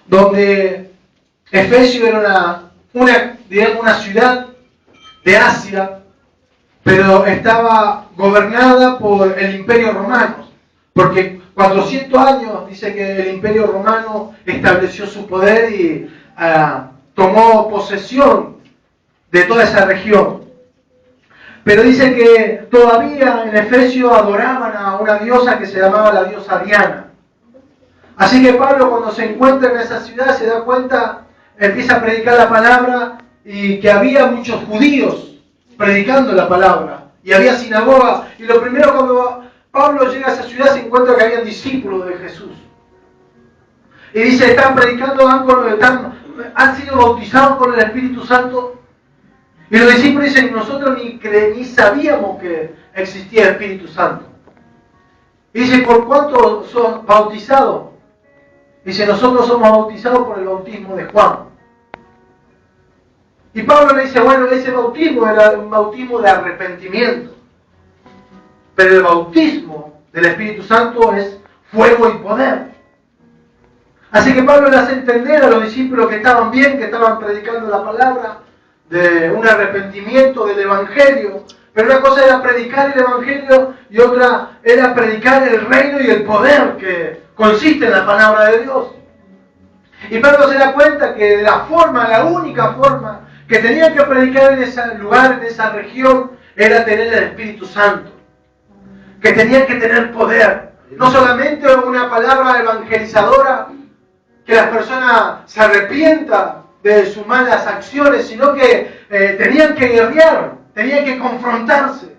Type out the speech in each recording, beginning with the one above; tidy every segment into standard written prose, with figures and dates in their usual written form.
donde Efesio era una ciudad de Asia, pero estaba gobernada por el Imperio Romano, porque 400 años dice que el Imperio Romano estableció su poder y tomó posesión de toda esa región. Pero dice que todavía en Efesio adoraban a una diosa que se llamaba la diosa Diana. Así que Pablo, cuando se encuentra en esa ciudad, se da cuenta, empieza a predicar la palabra, y que había muchos judíos predicando la palabra, y había sinagogas, y lo primero cuando Pablo llega a esa ciudad se encuentra que había discípulos de Jesús. Y dice, están predicando, han sido bautizados con el Espíritu Santo. Y los discípulos dicen, nosotros ni sabíamos que existía el Espíritu Santo. Y dice, ¿por cuánto son bautizados? Dice, nosotros somos bautizados por el bautismo de Juan. Y Pablo le dice, bueno, ese bautismo era un bautismo de arrepentimiento. Pero el bautismo del Espíritu Santo es fuego y poder. Así que Pablo le hace entender a los discípulos que estaban bien, que estaban predicando la palabra, de un arrepentimiento del Evangelio. Pero una cosa era predicar el Evangelio y otra era predicar el reino y el poder que consiste en la palabra de Dios. Y Pablo se da cuenta que la única forma que tenían que predicar en ese lugar, en esa región, era tener el Espíritu Santo. Que tenían que tener poder. No solamente una palabra evangelizadora, que las personas se arrepientan de sus malas acciones, sino que tenían que guerrear, tenían que confrontarse.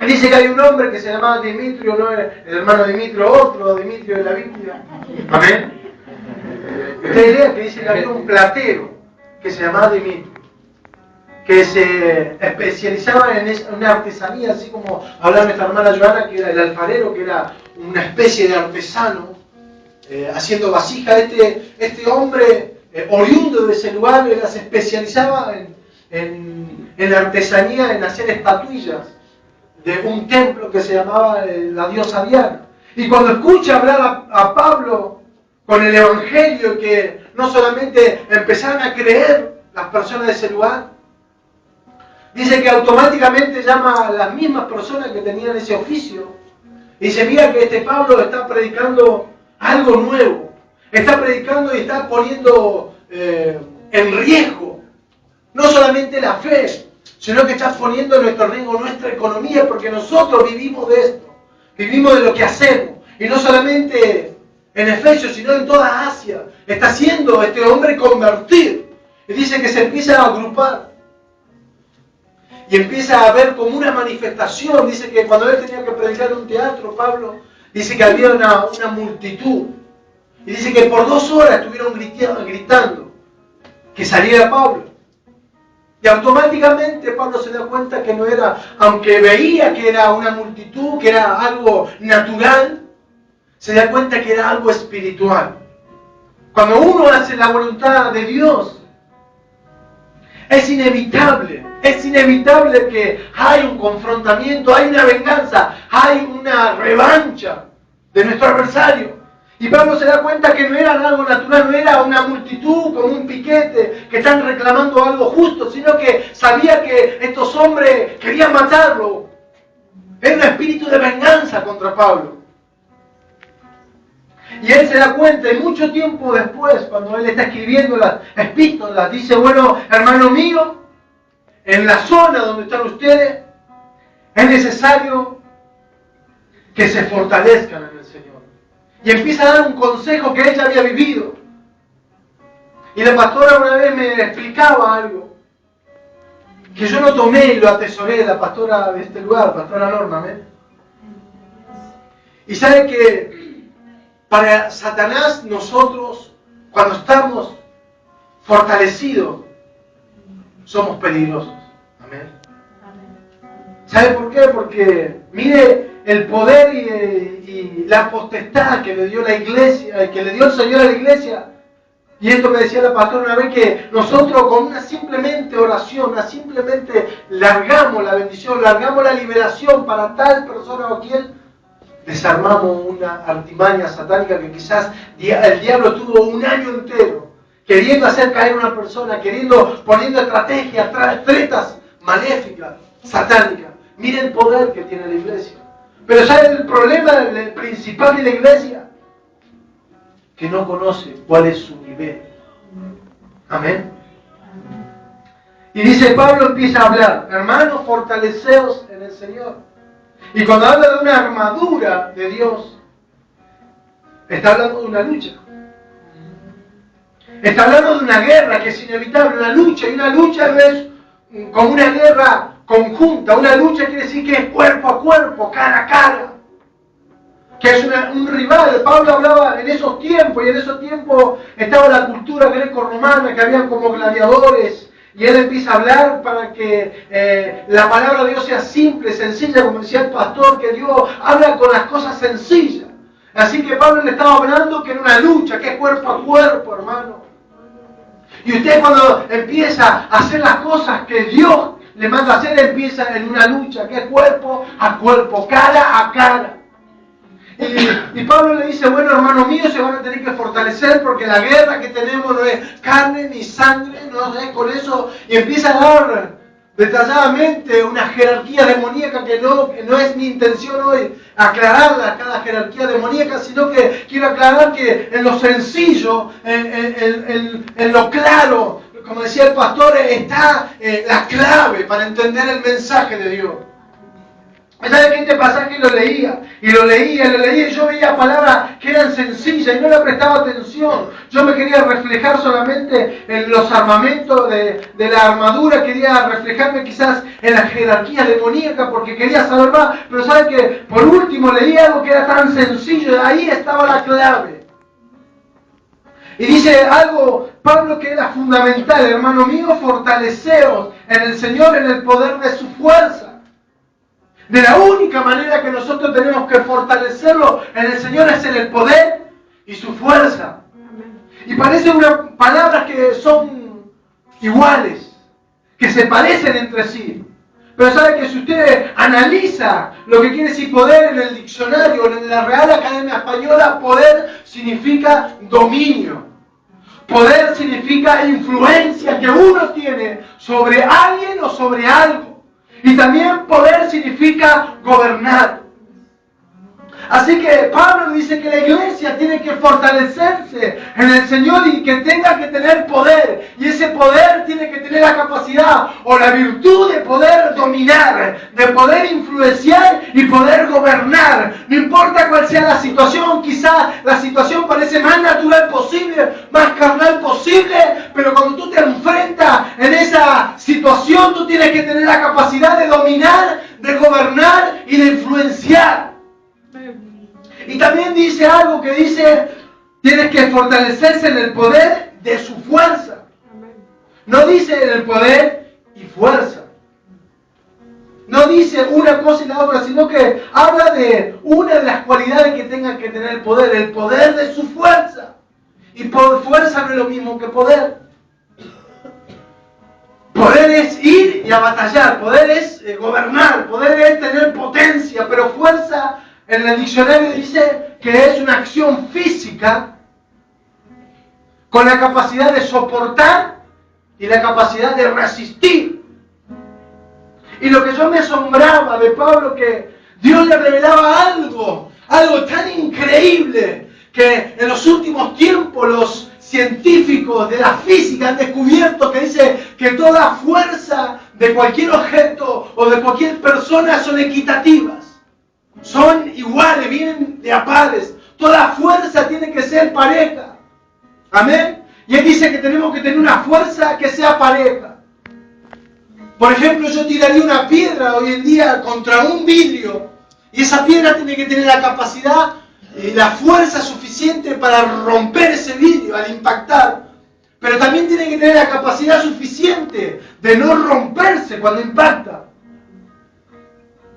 Dice que hay un hombre que se llamaba Dimitrio, no el hermano Dimitrio, otro Dimitrio de la Biblia. Amén. Ustedes lean que dice que había un platero que se llamaba Dimitrio, que se especializaba en una artesanía, así como hablaba nuestra hermana Joana, que era el alfarero, que era una especie de artesano, haciendo vasijas. Este hombre, oriundo de ese lugar, se especializaba en la artesanía, en hacer estatuillas de un templo que se llamaba la diosa Diana. Y cuando escucha hablar a Pablo con el Evangelio, que no solamente empezaron a creer las personas de ese lugar, dice que automáticamente llama a las mismas personas que tenían ese oficio y dice, mira que este Pablo está predicando algo nuevo, está predicando y está poniendo en riesgo no solamente la fe, sino que está poniendo en nuestro riesgo nuestra economía, porque nosotros vivimos de esto, vivimos de lo que hacemos, y no solamente en Efesios, sino en toda Asia. Está haciendo este hombre convertir, y dice que se empieza a agrupar, y empieza a ver como una manifestación. Dice que cuando él tenía que predicar en un teatro, Pablo, dice que había una multitud, y dice que por 2 horas estuvieron gritando que saliera Pablo. Y automáticamente Pablo se da cuenta que no era, aunque veía que era una multitud, que era algo natural, se da cuenta que era algo espiritual. Cuando uno hace la voluntad de Dios, es inevitable que hay un confrontamiento, hay una venganza, hay una revancha de nuestro adversario. Y Pablo se da cuenta que no era algo natural, no era una multitud como un piquete que están reclamando algo justo, sino que sabía que estos hombres querían matarlo. Era un espíritu de venganza contra Pablo. Y él se da cuenta, y mucho tiempo después, cuando él está escribiendo las epístolas, dice, bueno, hermano mío, en la zona donde están ustedes, es necesario que se fortalezcan en el Señor. Y empieza a dar un consejo que él ya había vivido. Y la pastora una vez me explicaba algo que yo lo tomé y lo atesoré, la pastora de este lugar, pastora Norma, ¿ves? Y sabe que para Satanás nosotros, cuando estamos fortalecidos, somos peligrosos. Amén. ¿Sabe por qué? Porque mire el poder y la potestad que le dio la iglesia, que le dio el Señor a la iglesia. Y esto me decía la pastora una vez, que nosotros con una simplemente oración, simplemente largamos la bendición, largamos la liberación para tal persona o quien desarmamos una artimaña satánica que quizás el diablo tuvo un año entero queriendo hacer caer a una persona, poniendo estrategias, tretas maléficas, satánicas. Miren el poder que tiene la iglesia. Pero ¿saben el problema principal de la iglesia? Que no conoce cuál es su nivel. Amén. Y dice Pablo, empieza a hablar: hermanos, fortaleceos en el Señor. Y cuando habla de una armadura de Dios, está hablando de una lucha. Está hablando de una guerra que es inevitable, una lucha. Y una lucha no es como una guerra conjunta. Una lucha quiere decir que es cuerpo a cuerpo, cara a cara. Que es un rival. Pablo hablaba en esos tiempos, y en esos tiempos estaba la cultura greco-romana, que habían como gladiadores. Y él empieza a hablar para que la palabra de Dios sea simple, sencilla, como decía el pastor, que Dios habla con las cosas sencillas. Así que Pablo le estaba hablando que era una lucha, que es cuerpo a cuerpo, hermano. Y usted cuando empieza a hacer las cosas que Dios le manda a hacer, empieza en una lucha, que es cuerpo a cuerpo, cara a cara. Y Pablo le dice: bueno, hermano mío, se van a tener que fortalecer porque la guerra que tenemos no es carne ni sangre, no es con eso. Y empieza a dar detalladamente una jerarquía demoníaca que no es mi intención hoy aclararla, cada jerarquía demoníaca, sino que quiero aclarar que en lo sencillo, en lo claro, como decía el pastor, está la clave para entender el mensaje de Dios. ¿Sabes que este pasaje lo leía? Y yo veía palabras que eran sencillas y no le prestaba atención. Yo me quería reflejar solamente en los armamentos de la armadura, quería reflejarme quizás en la jerarquía demoníaca porque quería saber más, pero ¿sabes que por último leí algo que era tan sencillo? Y ahí estaba la clave. Y dice algo, Pablo, que era fundamental: hermano mío, fortaleceos en el Señor, en el poder de su fuerza. De la única manera que nosotros tenemos que fortalecerlo en el Señor es en el poder y su fuerza. Y parecen unas palabras que son iguales, que se parecen entre sí. Pero sabe que si usted analiza lo que quiere decir poder en el diccionario, en la Real Academia Española, poder significa dominio. Poder significa influencia que uno tiene sobre alguien o sobre algo. Y también poder significa gobernar. Así que Pablo dice que la iglesia tiene que fortalecerse en el Señor y que tenga que tener poder. Y ese poder tiene que tener la capacidad o la virtud de poder dominar, de poder influenciar y poder gobernar. No importa cuál sea la situación, quizás la situación parece más natural posible, más carnal posible, pero cuando tú te enfrentas en esa situación, tú tienes que tener la capacidad de dominar, de gobernar y de influenciar. Y también dice algo que dice: tienes que fortalecerse en el poder de su fuerza. No dice en el poder y fuerza. No dice una cosa y la otra, sino que habla de una de las cualidades que tengan que tener el poder de su fuerza. Y por fuerza no es lo mismo que poder. Poder es ir y a batallar, poder es gobernar, poder es tener potencia, pero fuerza en el diccionario dice que es una acción física con la capacidad de soportar y la capacidad de resistir. Y lo que yo me asombraba de Pablo, que Dios le revelaba algo tan increíble, que en los últimos tiempos los científicos de la física han descubierto, que dice que toda fuerza de cualquier objeto o de cualquier persona son equitativas. Son iguales, vienen de a pares. Toda fuerza tiene que ser pareja. Amén. Y él dice que tenemos que tener una fuerza que sea pareja. Por ejemplo, yo tiraría una piedra hoy en día contra un vidrio. Y esa piedra tiene que tener la capacidad y la fuerza suficiente para romper ese vidrio al impactar. Pero también tiene que tener la capacidad suficiente de no romperse cuando impacta.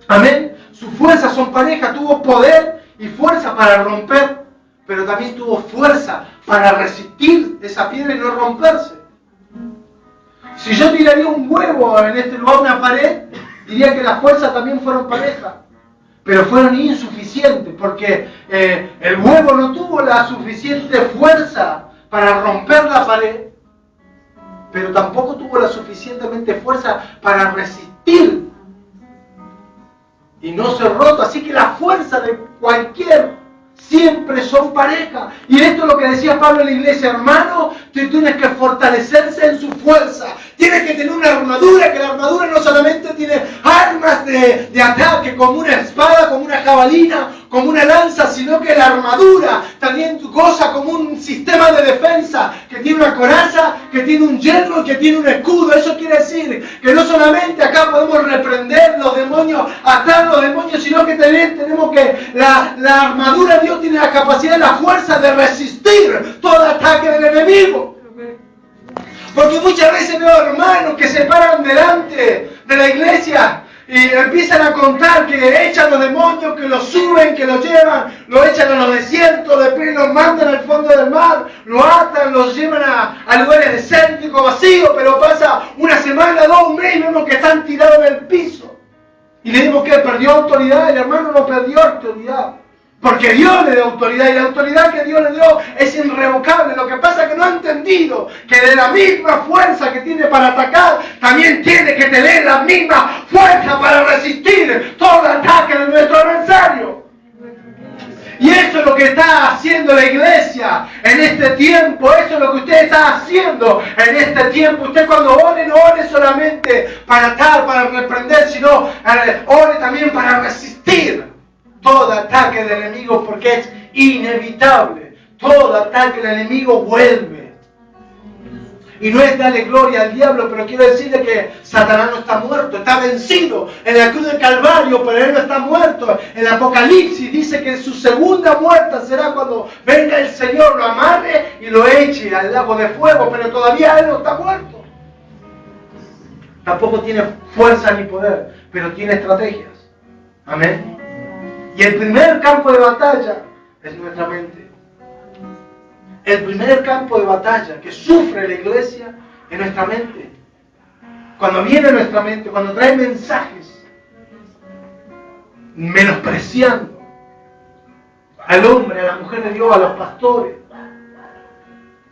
Amén. Sus fuerzas son pareja, tuvo poder y fuerza para romper, pero también tuvo fuerza para resistir esa piedra y no romperse. Si yo tiraría un huevo en este lugar, una pared, diría que las fuerzas también fueron pareja. pero fueron insuficientes porque el huevo no tuvo la suficiente fuerza para romper la pared, pero tampoco tuvo la suficientemente fuerza para resistir y no se roto. Así que la fuerza de cualquier siempre son pareja. Y esto es lo que decía Pablo en la iglesia: hermano, tú tienes que fortalecerse en su fuerza. Tienes que tener una armadura, que la armadura no solamente tiene armas de ataque, como una espada, como una jabalina, como una lanza, sino que la armadura también goza como un sistema de defensa, que tiene una coraza, que tiene un yelmo, que tiene un escudo. Eso quiere decir que no solamente acá podemos reprender los demonios, atar los demonios, sino que también tenemos que la armadura de Dios tiene la capacidad y la fuerza de resistir todo ataque del enemigo. Porque muchas veces veo hermanos que se paran delante de la iglesia y empiezan a contar que echan los demonios, que los suben, que los llevan, los echan a los desiertos, después los mandan al fondo del mar, los atan, los llevan a lugares desérticos, vacíos, pero pasa una semana, 2, un mes y vemos que están tirados en el piso. Y le digo que perdió autoridad. El hermano no perdió autoridad, porque Dios le dio autoridad, y la autoridad que Dios le dio es irrevocable. Lo que pasa es que no ha entendido que de la misma fuerza que tiene para atacar, también tiene que tener la misma fuerza para resistir todo ataque de nuestro adversario. Y eso es lo que está haciendo la iglesia en este tiempo. Eso es lo que usted está haciendo en este tiempo. Usted cuando ore, no ore solamente para atar, para reprender, sino ore también para resistir todo ataque del enemigo, porque es inevitable. Todo ataque del enemigo vuelve. Y no es darle gloria al diablo, pero quiero decirle que Satanás no está muerto, está vencido en la cruz del Calvario, pero él no está muerto. En el Apocalipsis dice que su segunda muerte será cuando venga el Señor, lo amarre y lo eche al lago de fuego, pero todavía él no está muerto. Tampoco tiene fuerza ni poder, pero tiene estrategias. Amén. Y el primer campo de batalla es nuestra mente. El primer campo de batalla que sufre la iglesia es nuestra mente. Cuando viene nuestra mente, cuando trae mensajes menospreciando al hombre, a la mujer de Dios, a los pastores.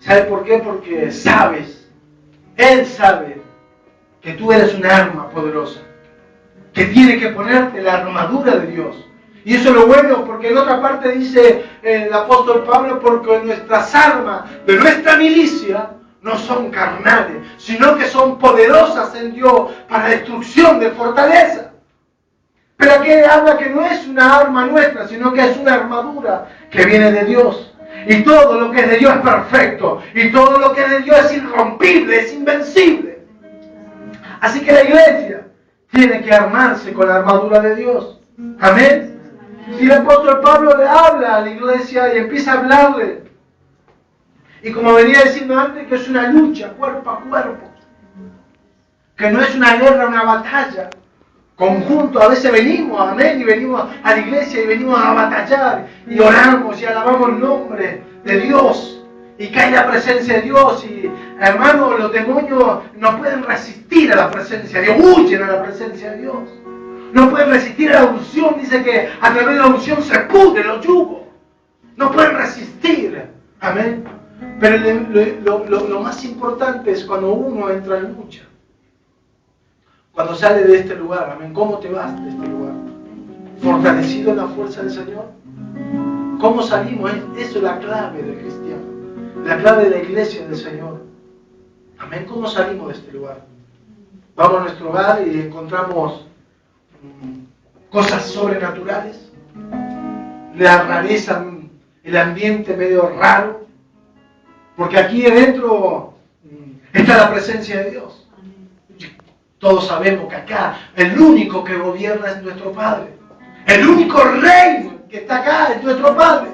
¿Sabe por qué? Porque Él sabe que tú eres un arma poderosa, que tiene que ponerte la armadura de Dios. Y eso es lo bueno, porque en otra parte dice el apóstol Pablo, porque nuestras armas de nuestra milicia no son carnales, sino que son poderosas en Dios para destrucción de fortaleza. Pero aquí habla que no es una arma nuestra, sino que es una armadura que viene de Dios. Y todo lo que es de Dios es perfecto, y todo lo que es de Dios es irrompible, es invencible. Así que la iglesia tiene que armarse con la armadura de Dios. Amén. Y el apóstol Pablo le habla a la iglesia y empieza a hablarle. Y como venía diciendo antes, que es una lucha cuerpo a cuerpo. Que no es una guerra, una batalla. Conjunto, a veces venimos, amén, y venimos a la iglesia y venimos a batallar. Y oramos y alabamos el nombre de Dios. Y cae la presencia de Dios. Y hermano, los demonios no pueden resistir a la presencia de Dios. Huyen a la presencia de Dios. No pueden resistir a la unción. Dice que a través de la unción se pudren los yugos. No pueden resistir. Amén. Pero lo más importante es cuando uno entra en lucha. Cuando sale de este lugar. Amén. ¿Cómo te vas de este lugar? ¿Fortalecido en la fuerza del Señor? ¿Cómo salimos? Eso es la clave del cristiano. La clave de la iglesia del Señor. Amén. ¿Cómo salimos de este lugar? Vamos a nuestro hogar y encontramos cosas sobrenaturales, la rareza, el ambiente medio raro, porque aquí adentro está la presencia de Dios. Todos sabemos que acá el único que gobierna es nuestro Padre, el único rey que está acá es nuestro Padre.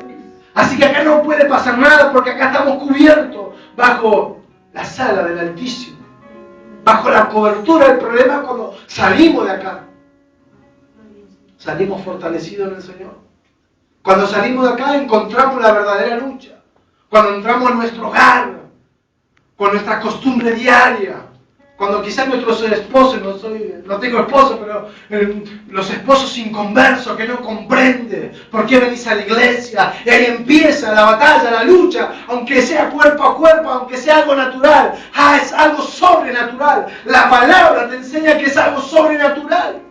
Así que acá no puede pasar nada, porque acá estamos cubiertos bajo la sala del Altísimo, bajo la cobertura. El problema es cuando salimos de acá. Salimos fortalecidos en el Señor. Cuando salimos de acá encontramos la verdadera lucha. Cuando entramos en nuestro hogar, con nuestra costumbre diaria, Cuando quizás nuestros esposos, no tengo esposo, pero los esposos inconversos que no comprenden por qué venís a la iglesia, y ahí empieza la batalla, la lucha, aunque sea cuerpo a cuerpo, aunque sea algo natural, es algo sobrenatural. La palabra te enseña que es algo sobrenatural.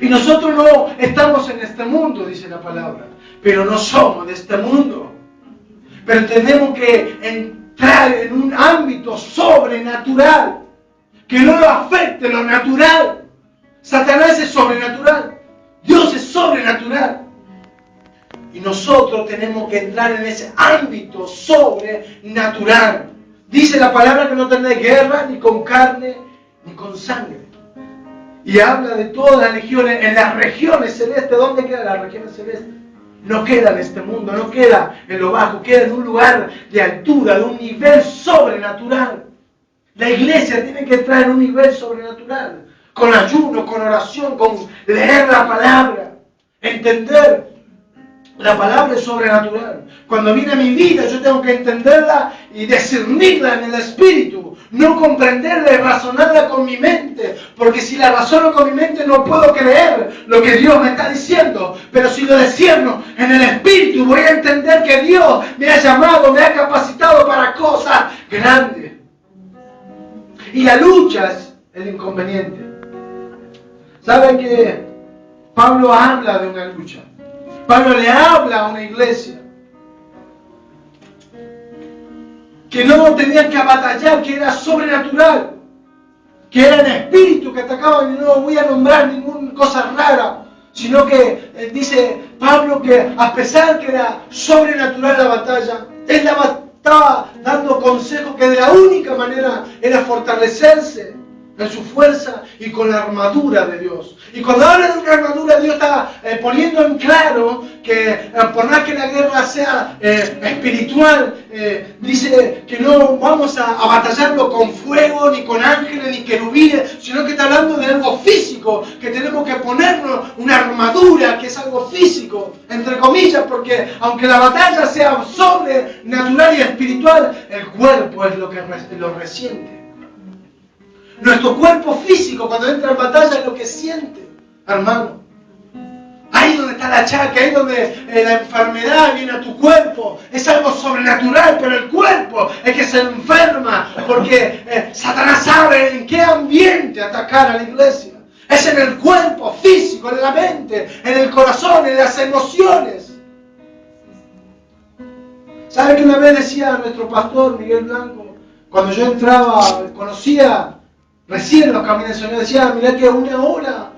Y nosotros no estamos en este mundo, dice la palabra, pero no somos de este mundo. Pero tenemos que entrar en un ámbito sobrenatural, que no lo afecte lo natural. Satanás es sobrenatural, Dios es sobrenatural. Y nosotros tenemos que entrar en ese ámbito sobrenatural. Dice la palabra que no tenés guerra ni con carne ni con sangre. Y habla de todas las legiones, en las regiones celestes. ¿Dónde quedan las regiones celestes? No queda en este mundo, no queda en lo bajo, queda en un lugar de altura, de un nivel sobrenatural. La iglesia tiene que entrar en un nivel sobrenatural, con ayuno, con oración, con leer la palabra, entender. La palabra es sobrenatural. Cuando viene a mi vida yo tengo que entenderla y discernirla en el espíritu, no comprenderla y razonarla con mi mente, porque si la razono con mi mente no puedo creer lo que Dios me está diciendo, pero si lo discierno en el espíritu voy a entender que Dios me ha llamado, me ha capacitado para cosas grandes. Y la lucha es el inconveniente. ¿Saben que Pablo habla de una lucha? Pablo le habla a una iglesia que no tenían que batallar, que era sobrenatural, que era en espíritu, que atacaban, y no voy a nombrar ninguna cosa rara, sino que dice Pablo que a pesar que era sobrenatural la batalla, él estaba dando consejos que de la única manera era fortalecerse en su fuerza y con la armadura de Dios. Y cuando habla de una armadura, Dios está poniendo en claro que por más que la guerra sea espiritual, dice que no vamos a batallarlo con fuego, ni con ángeles, ni querubines, sino que está hablando de algo físico, que tenemos que ponernos una armadura, que es algo físico, entre comillas, porque aunque la batalla sea sobrenatural y espiritual, el cuerpo es lo que lo resiente. Nuestro cuerpo físico cuando entra en batalla es lo que siente, hermano. Ahí donde está la chaca, ahí donde la enfermedad viene a tu cuerpo. Es algo sobrenatural, pero el cuerpo es que se enferma porque Satanás sabe en qué ambiente atacar a la iglesia. Es en el cuerpo físico, en la mente, en el corazón, en las emociones. ¿Sabe que una vez decía nuestro pastor Miguel Blanco, cuando yo entraba, conocía recién los caminos del Señor, decía, mirá que una hora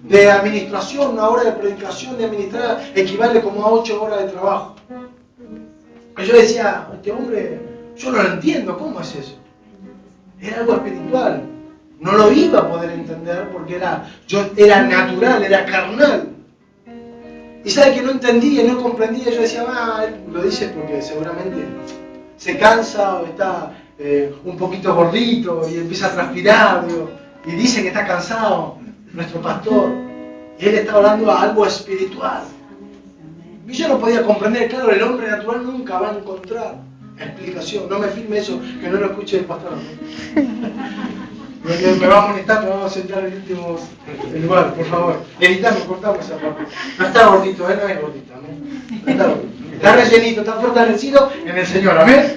de administración, una hora de predicación, de administrar, equivale como a 8 horas de trabajo. Y yo decía, este hombre, yo no lo entiendo, ¿cómo es eso? Era algo espiritual. No lo iba a poder entender porque era natural, era carnal. Y sabe que no entendía, no comprendía, yo decía, él lo dice porque seguramente se cansa o está un poquito gordito y empieza a transpirar, y dice que está cansado, nuestro pastor, y él está hablando a algo espiritual. Y yo no podía comprender, claro, el hombre natural nunca va a encontrar explicación. No me firme eso, que no lo escuche el pastor. Me va a molestar, me vamos a sentar en el último lugar, por favor. Editame, cortamos esa parte. No está gordito, no es gordito, ¿no? Está gordito. Está rellenito, está fortalecido en el Señor, ¿amén?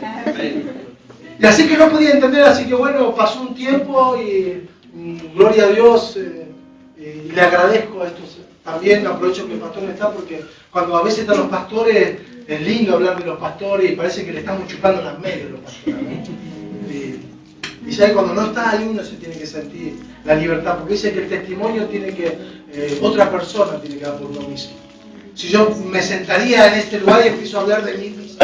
Y así que no podía entender, así que bueno, pasó un tiempo y gloria a Dios, y le agradezco a estos. También aprovecho que el pastor está, porque cuando a veces están los pastores, es lindo hablar de los pastores y parece que le estamos chupando las medias a los pastores, ¿no? Y ya cuando no está ahí uno se tiene que sentir la libertad, porque dice que el testimonio tiene que, otra persona tiene que dar por uno mismo. Si yo me sentaría en este lugar y empiezo a hablar de mí mismo,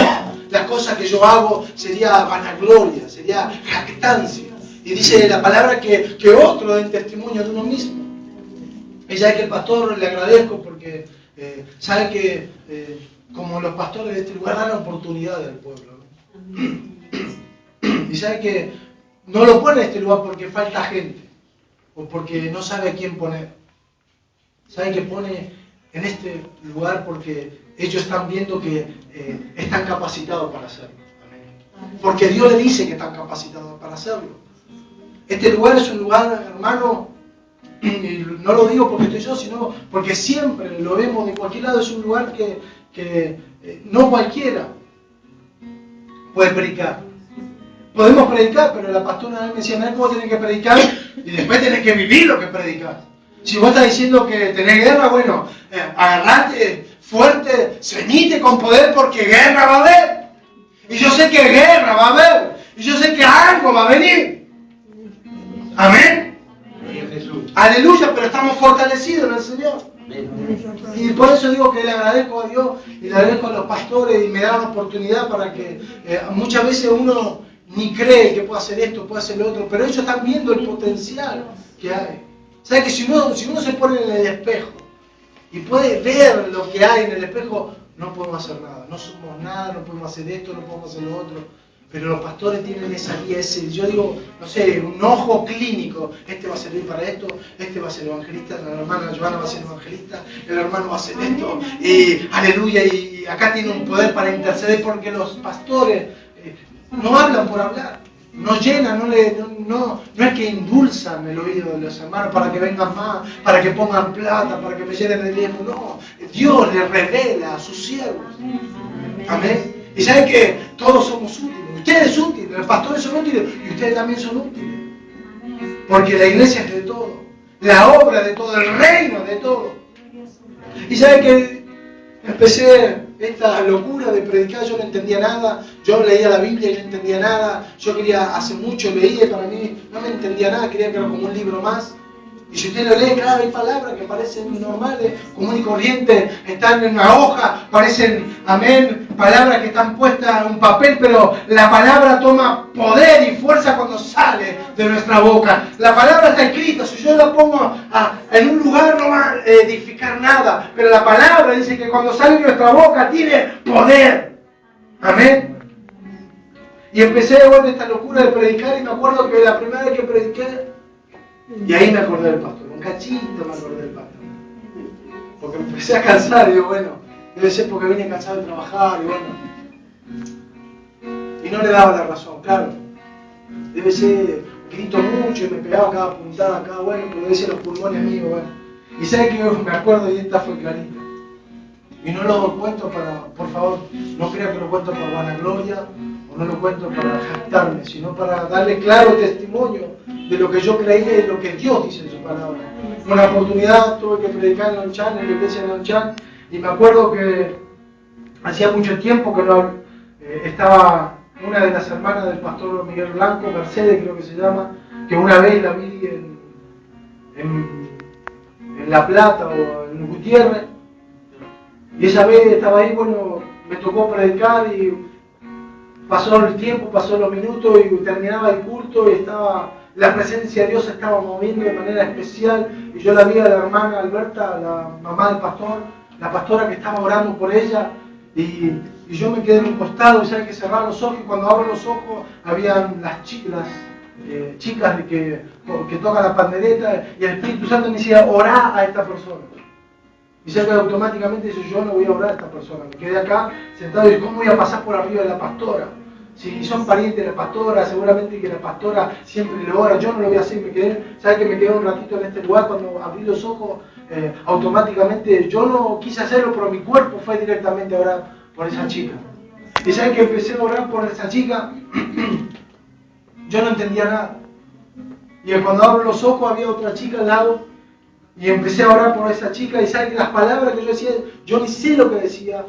las cosas que yo hago sería vanagloria, sería jactancia. Y dice la palabra que otro den testimonio de uno mismo. Y ya que el pastor le agradezco porque sabe que como los pastores de este lugar dan oportunidad al pueblo, ¿no? Y sabe que no lo pone en este lugar porque falta gente o porque no sabe a quién poner. Sabe que pone en este lugar porque ellos están viendo que están capacitados para hacerlo. Porque Dios le dice que están capacitados para hacerlo. Este lugar es un lugar, hermano, y no lo digo porque estoy yo, sino porque siempre lo vemos de cualquier lado, es un lugar que no cualquiera puede predicar. Podemos predicar, pero la pastora a mí me decía, no es como tenés que predicar y después tenés que vivir lo que predicás. Si vos estás diciendo que tenés guerra, bueno, agarrate fuerte, ceñite con poder porque guerra va a haber. Y yo sé que guerra va a haber. Y yo sé que algo va a venir. Amén. Aleluya, pero estamos fortalecidos en el Señor. Y por eso digo que le agradezco a Dios y le agradezco a los pastores y me dan la oportunidad para que muchas veces uno ni cree que puede hacer esto, puede hacer lo otro, pero ellos están viendo el potencial que hay. ¿Sabes que si uno se pone en el espejo y puede ver lo que hay en el espejo, no podemos hacer nada, no somos nada, no podemos hacer esto, no podemos hacer lo otro? Pero los pastores tienen esa guía, yo digo, no sé, un ojo clínico. Este va a servir para esto, este va a ser evangelista, la hermana Joana va a ser evangelista, el hermano va a hacer esto, y aleluya, y acá tiene un poder para interceder, porque los pastores no hablan por hablar, no llenan, no es que endulzan el oído de los hermanos para que vengan más, para que pongan plata, para que me llenen de tiempo, no, Dios les revela a sus siervos. Amén. Y saben que todos somos útiles. Ustedes son útiles, los pastores son útiles y ustedes también son útiles. Porque la iglesia es de todo, la obra de todo, el reino de todo. Y saben que empecé esta locura de predicar, yo no entendía nada, yo leía la Biblia y no entendía nada, yo quería, hace mucho leía, para mí no me entendía nada, creía que era como un libro más. Y si usted lo lee, claro, hay palabras que parecen normales, común y corriente, están en una hoja, parecen, amén, palabras que están puestas en un papel, pero la palabra toma poder y fuerza cuando sale de nuestra boca. La palabra está escrita, si yo la pongo en un lugar no va a edificar nada, pero la palabra dice que cuando sale de nuestra boca tiene poder. Amén. Y empecé de vuelta esta locura de predicar y me acuerdo que la primera vez que prediqué, y ahí me acordé del pastor, un cachito me acordé del pastor. Porque me empecé a cansar y digo, bueno, debe ser porque vine cansado de trabajar y bueno. Y no le daba la razón, claro. Debe ser, grito mucho y me pegaba cada puntada acá, bueno, pero debe ser los pulmones míos, bueno. Y sabe que me acuerdo y esta fue clarita. Y no lo cuento para, por favor, no crea que lo cuento por vanagloria, o no lo cuento para jactarme, sino para darle claro testimonio de lo que yo creía y de lo que Dios dice en su palabra. Una oportunidad tuve que predicar en Lonchan, en la iglesia de Lonchan, y me acuerdo que hacía mucho tiempo que no estaba una de las hermanas del pastor Miguel Blanco, Mercedes creo que se llama, que una vez la vi en La Plata o en Gutiérrez, y esa vez estaba ahí, bueno, me tocó predicar y pasó el tiempo, pasó los minutos y terminaba el culto y la presencia de Dios se estaba moviendo de manera especial y yo la vi a la hermana Alberta, la mamá del pastor, la pastora que estaba orando por ella y yo me quedé en un costado y sabes que cerraba los ojos y cuando abro los ojos habían las chicas que tocan la pandereta y el Espíritu Santo me decía, orá a esta persona. Y sé que automáticamente dice, yo no voy a orar a esta persona, me quedé acá sentado y ¿cómo voy a pasar por arriba de la pastora? Si son parientes de la pastora, seguramente que la pastora siempre le ora, yo no lo voy a hacer, ¿sabes que me quedé un ratito en este lugar? Cuando abrí los ojos, automáticamente, yo no quise hacerlo, pero mi cuerpo fue directamente a orar por esa chica. Y ¿sabes que empecé a orar por esa chica? Yo no entendía nada. Y cuando abro los ojos había otra chica al lado, y empecé a orar por esa chica y sabe que las palabras que yo decía, yo ni sé lo que decía,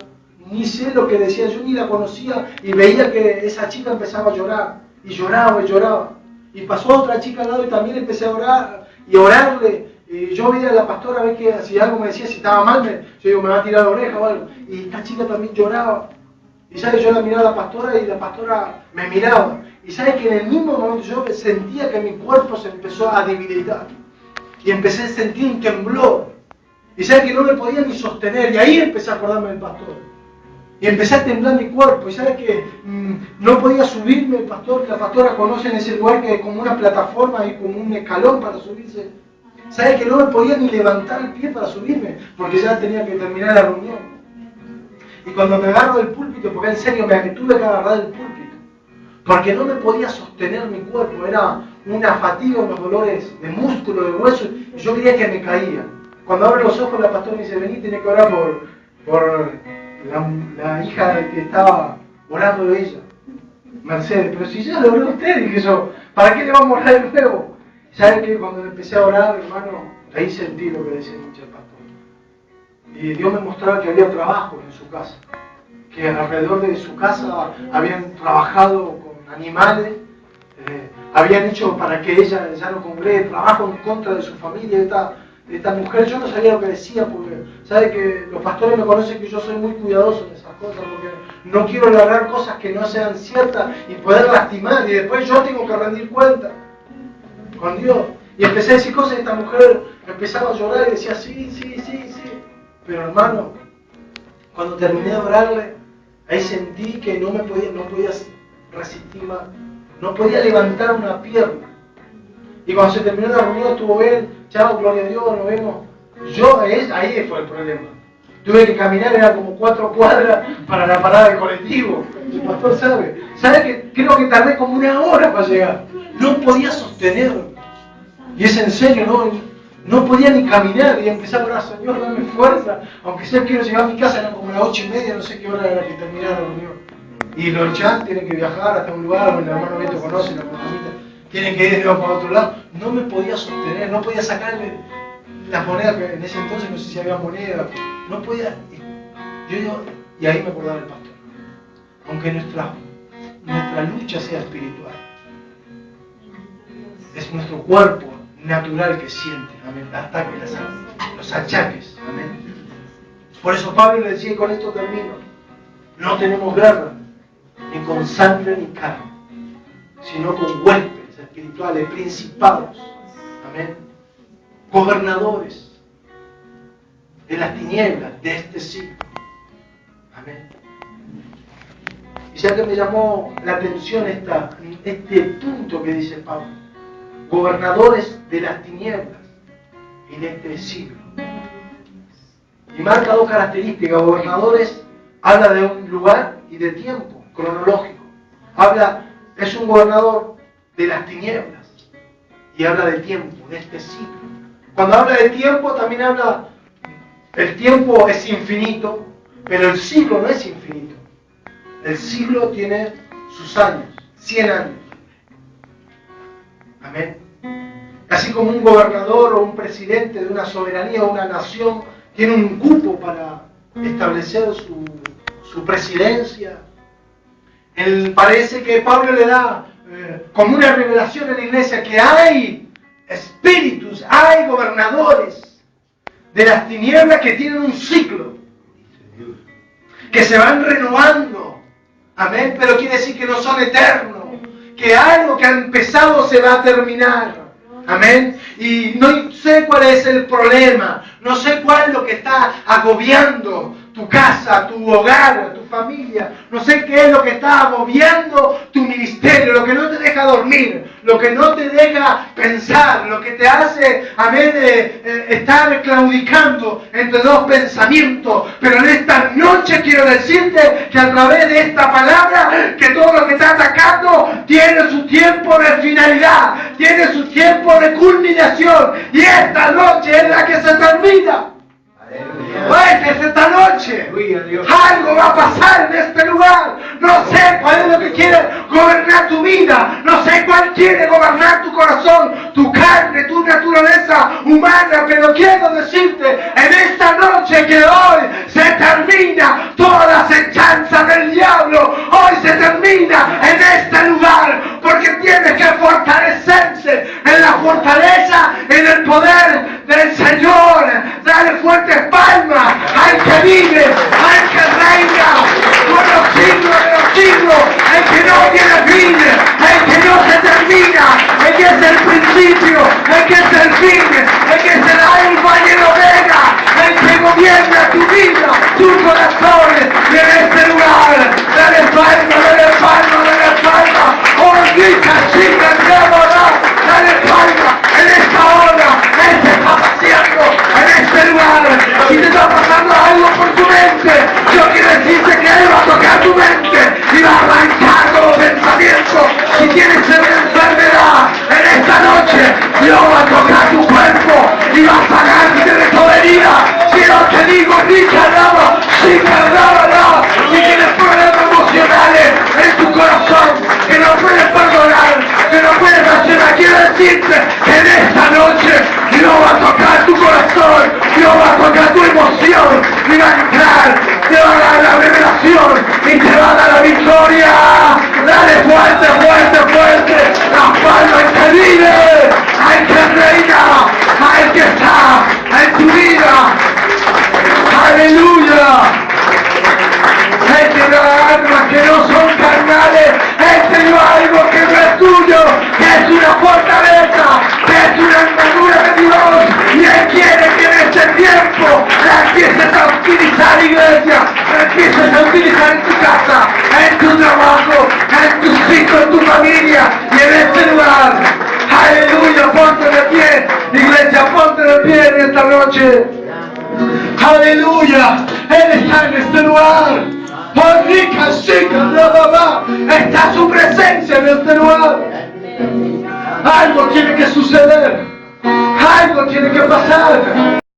yo ni la conocía y veía que esa chica empezaba a llorar y lloraba y lloraba. Y pasó otra chica al lado y también empecé a orar y orarle. Y yo veía a la pastora a ver que si algo me decía, si estaba mal, yo digo, me va a tirar la oreja o algo. Y esta chica también lloraba. Y sabe, yo la miraba a la pastora y la pastora me miraba. Y sabe que en el mismo momento yo sentía que mi cuerpo se empezó a debilitar. Y empecé a sentir un temblor. Y sabe que no me podía ni sostener. Y ahí empecé a acordarme del pastor. Y empecé a temblar mi cuerpo. Y sabe que no podía subirme el pastor. La pastora conoce en ese lugar que es como una plataforma y como un escalón para subirse. Sabe que no me podía ni levantar el pie para subirme. Porque ya tenía que terminar la reunión. Y cuando me agarro del púlpito, porque en serio me tuve que agarrar del púlpito. porque no me podía sostener mi cuerpo, era una fatiga, unos dolores de músculo, de hueso, y yo creía que me caía. Cuando abro los ojos, la pastora me dice, vení, tenés que orar por la hija que estaba orando de ella, Mercedes. Pero si ya lo oró usted, dije yo, ¿para qué le vamos a orar de nuevo? ¿Saben qué? Cuando le empecé a orar, hermano, ahí sentí lo que decía mucho el pastor. Y Dios me mostraba que había trabajo en su casa, que alrededor de su casa habían trabajado con animales, habían hecho para que ella ya no congregue, trabajo en contra de su familia, de esta mujer. Yo no sabía lo que decía, porque sabe que los pastores me conocen que yo soy muy cuidadoso en esas cosas, porque no quiero largar cosas que no sean ciertas y poder lastimar, y después yo tengo que rendir cuenta con Dios. Y empecé a decir cosas y esta mujer empezaba a llorar y decía, sí. Pero hermano, cuando terminé de orarle, ahí sentí que no podía resistir más, no podía levantar una pierna. Y cuando se terminó la reunión, estuvo bien, chao, gloria a Dios, nos vemos. Ahí fue el problema. Tuve que caminar, era como 4 cuadras para la parada del colectivo. El pastor sabe que creo que tardé como 1 hora para llegar. No podía sostenerlo. Y es en serio, no podía ni caminar. Y empecé a orar, Señor, dame fuerza. Aunque sea quiero llegar a mi casa, eran como las 8:30, no sé qué hora era que terminara la reunión. Y los chats tienen que viajar hasta un lugar donde el hermano Beto conoce, la mamita. Tienen que ir de nuevo para otro lado. No me podía sostener, no podía sacarle las monedas, que en ese entonces no sé si había monedas. No podía. Yo digo, y ahí me acordaba el pastor. Aunque nuestra lucha sea espiritual, es nuestro cuerpo natural que siente, amén, los achaques, amén. Por eso Pablo le decía, y con esto termino, no tenemos guerra, ni con sangre ni carne, sino con huéspedes espirituales, principados, amén, gobernadores de las tinieblas de este siglo, amén. Y ya que me llamó la atención este punto que dice Pablo, gobernadores de las tinieblas en este siglo. Y marca 2 características. Gobernadores habla de un lugar y de tiempo cronológico. Es un gobernador de las tinieblas y habla de tiempo, de este siglo. Cuando habla de tiempo también habla, el tiempo es infinito, pero el siglo no es infinito. El siglo tiene sus años, 100 años. Amén. Así como un gobernador o un presidente de una soberanía o una nación tiene un cupo para establecer su presidencia, parece que Pablo le da como una revelación a la iglesia que hay espíritus, hay gobernadores de las tinieblas que tienen un ciclo, que se van renovando, amén, pero quiere decir que no son eternos, que algo que ha empezado se va a terminar, amén. Y no sé cuál es el problema, no sé cuál es lo que está agobiando tu casa, tu hogar, tu familia, no sé qué es lo que está agobiando tu ministerio, lo que no te deja dormir, lo que no te deja pensar, lo que te hace, amén, estar claudicando entre 2 pensamientos. Pero en esta noche quiero decirte que a través de esta palabra, que todo lo que está atacando tiene su tiempo de finalidad, tiene su tiempo de culminación, y esta noche es la que se termina. Desde esta noche algo va a pasar en este lugar. No sé cuál es lo que quiere gobernar tu vida, no sé cuál quiere gobernar tu corazón, tu carne, tu naturaleza humana, pero quiero decirte en esta noche que hoy se termina toda la acechanza del diablo. Hoy se termina en este lugar, porque tienes que fortalecerse en la fortaleza, en el poder del Señor. Dale fuertes palmas al que vive, al que reina por los siglos de los siglos, el que no tiene fin, el que no se termina, el que es el principio, el que es el fin, el que es el alfa y el omega, el que gobierna tu vida, tu corazón, y en este lugar. Dale palmas, dale palmas, dale palmas. Si tienes enfermedad, en esta noche Dios va a tocar tu cuerpo y va a sanarte de toda herida. Si no te digo, ni carnava, si carnava, si tienes problemas emocionales en tu corazón, que no puedes perdonar, que no puedes hacer, quiero decirte que en esta noche Dios va a tocar tu corazón, Dios va a tocar tu emoción y va a entrar, te va a dar la revelación y te va a dar la victoria. Dale fuerte, fuerte, fuerte, las palmas que vive, al que reina, al que está en tu vida. Aleluya. Él te da armas que no son carnales, Él te dio algo que no es tuyo, que es una fortaleza, que es una armadura de Dios, y Él quiere que en este tiempo la empieces a utilizar, iglesia, la empieces a utilizar en tu casa, en tu trabajo, en tus hijos, en tu familia, y en este lugar. Aleluya, ponte de pie, iglesia, ponte de pie en esta noche. Aleluya, Él está en este lugar. Por rica, chica, mamá, está su presencia en este lugar. Algo tiene que suceder, algo tiene que pasar.